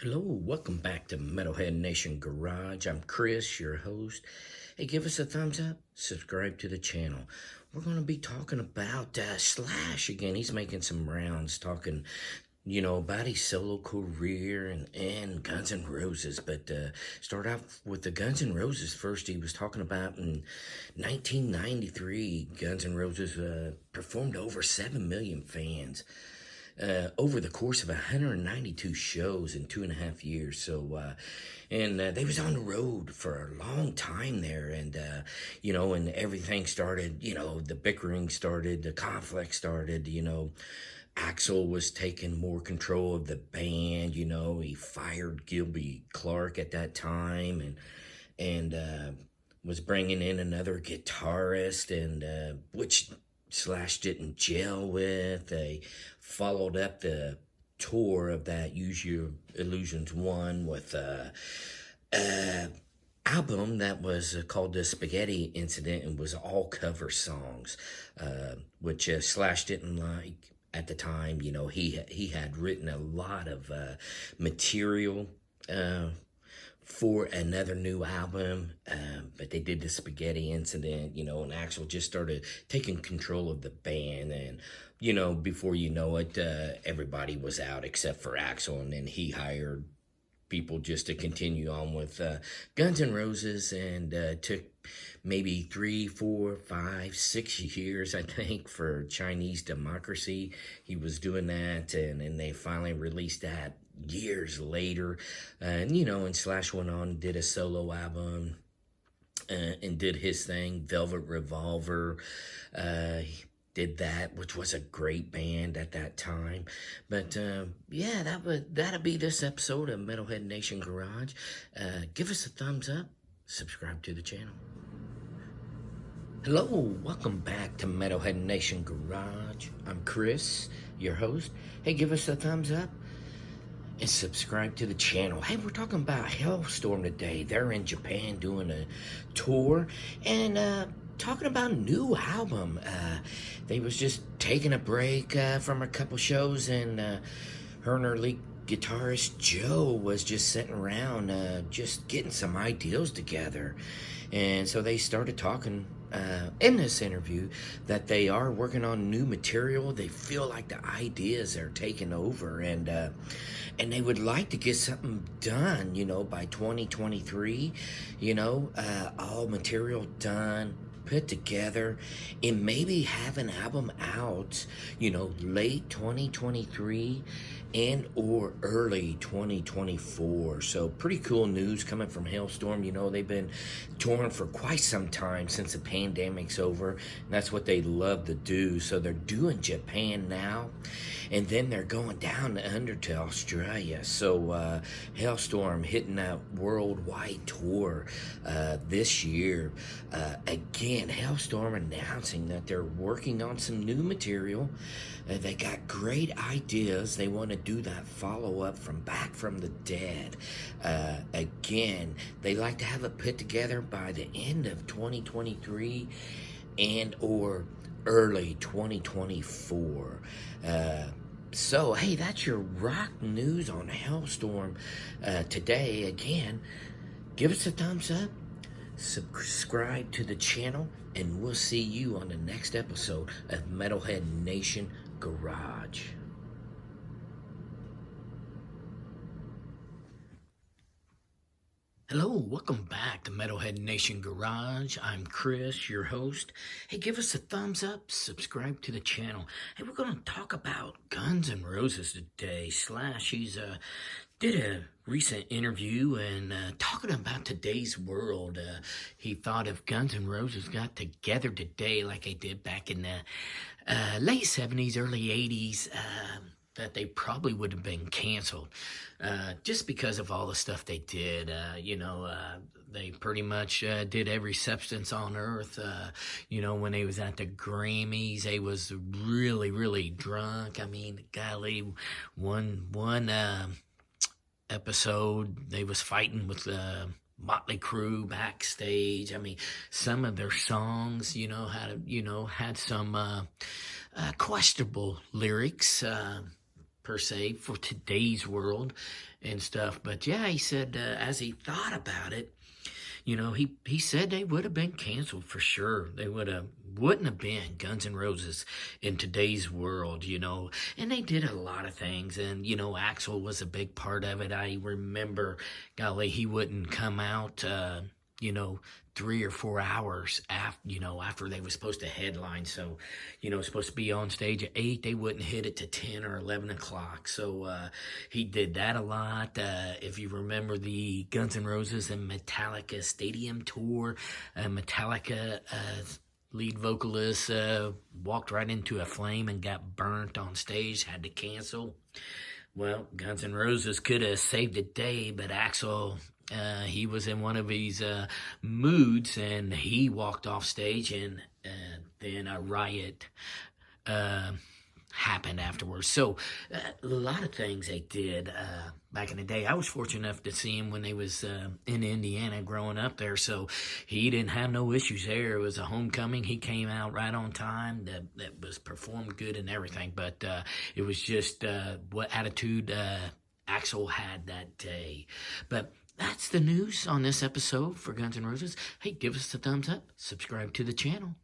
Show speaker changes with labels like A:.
A: Hello, welcome back to Metalhead Nation Garage. I'm Chris, your host. Hey, give us a thumbs up, subscribe to the channel. We're going to be talking about Slash again. He's making some rounds talking, about his solo career and Guns N' Roses. But start off with the Guns N' Roses first. He was talking about in 1993, Guns N' Roses performed to over 7 million fans over the course of 192 shows in 2.5 years. And they was on the road for a long time there, and everything started. The bickering started, the conflict started. Axel was taking more control of the band. He fired Gilby Clark at that time, and was bringing in another guitarist, and which Slash didn't gel with. They followed up the tour of that Use Your Illusions 1 with album that was called the Spaghetti Incident and was all cover songs, which Slash didn't like at the time. He had written a lot of material for another new album, but they did the Spaghetti Incident, and Axel just started taking control of the band, and before you know it, everybody was out except for Axel, and then he hired people just to continue on with Guns N' Roses, and took maybe 3, 4, 5, 6 years, I think, for Chinese Democracy. He was doing that, and they finally released that years later. And Slash went on and did a solo album, and did his thing, Velvet Revolver. He did that, which was a great band at that time. But yeah, that'll be this episode of Metalhead Nation Garage. Give us a thumbs up, subscribe to the channel. Hello, welcome back to Metalhead Nation Garage. I'm Chris, your host. Hey, give us a thumbs up and subscribe to the channel. Hey, we're talking about Halestorm today. They're in Japan doing a tour, and talking about a new album. They was just taking a break from a couple shows, and her and her lead guitarist Joe was just sitting around just getting some ideas together. And so they started talking in this interview that they are working on new material. They feel like the ideas are taking over, and they would like to get something done, by 2023. All material done, put together, and maybe have an album out, late 2023 and or early 2024. So pretty cool news coming from Halestorm. They've been touring for quite some time since the pandemic's over, and that's what they love to do. So they're doing Japan now, and then they're going down under to Australia. So Halestorm hitting that worldwide tour this year. Again, Halestorm announcing that they're working on some new material. They got great ideas. They want to do that follow-up from Back from the Dead. Again, they like to have it put together by the end of 2023 and or early 2024. So, hey, that's your rock news on Halestorm today. Again, give us a thumbs up, subscribe to the channel, and we'll see you on the next episode of Metalhead Nation Garage. Hello, welcome back to Metalhead Nation Garage. I'm Chris, your host. Hey, give us a thumbs up, subscribe to the channel. Hey, we're going to talk about Guns N' Roses today. Slash, he's did a recent interview and talking about today's world. He thought if Guns N' Roses got together today like they did back in the late 70s, early 80s, that they probably would have been canceled just because of all the stuff they did. They pretty much did every substance on earth. When they was at the Grammys, they was really, really drunk. I mean, golly, one episode, they was fighting with Motley Crue backstage. I mean, some of their songs, had some questionable lyrics. per se, for today's world and stuff. But yeah, he said as he thought about it, he said they would have been canceled for sure. They wouldn't have been Guns N' Roses in today's world, And they did a lot of things, and Axl was a big part of it. I remember, golly, he wouldn't come out, 3 or 4 hours after they were supposed to headline. So, supposed to be on stage at 8, they wouldn't hit it to 10 or 11 o'clock. So he did that a lot. If you remember the Guns N' Roses and Metallica stadium tour, Metallica lead vocalist walked right into a flame and got burnt on stage, had to cancel. Well, Guns N' Roses could have saved the day, but Axl, he was in one of his moods, and he walked off stage, and then a riot happened afterwards. So a lot of things they did back in the day. I was fortunate enough to see him when they was in Indiana growing up there, so he didn't have no issues there. It was a homecoming. He came out right on time. That was performed good and everything, but it was just what attitude Axl had that day. But that's the news on this episode for Guns N' Roses. Hey, give us a thumbs up, subscribe to the channel.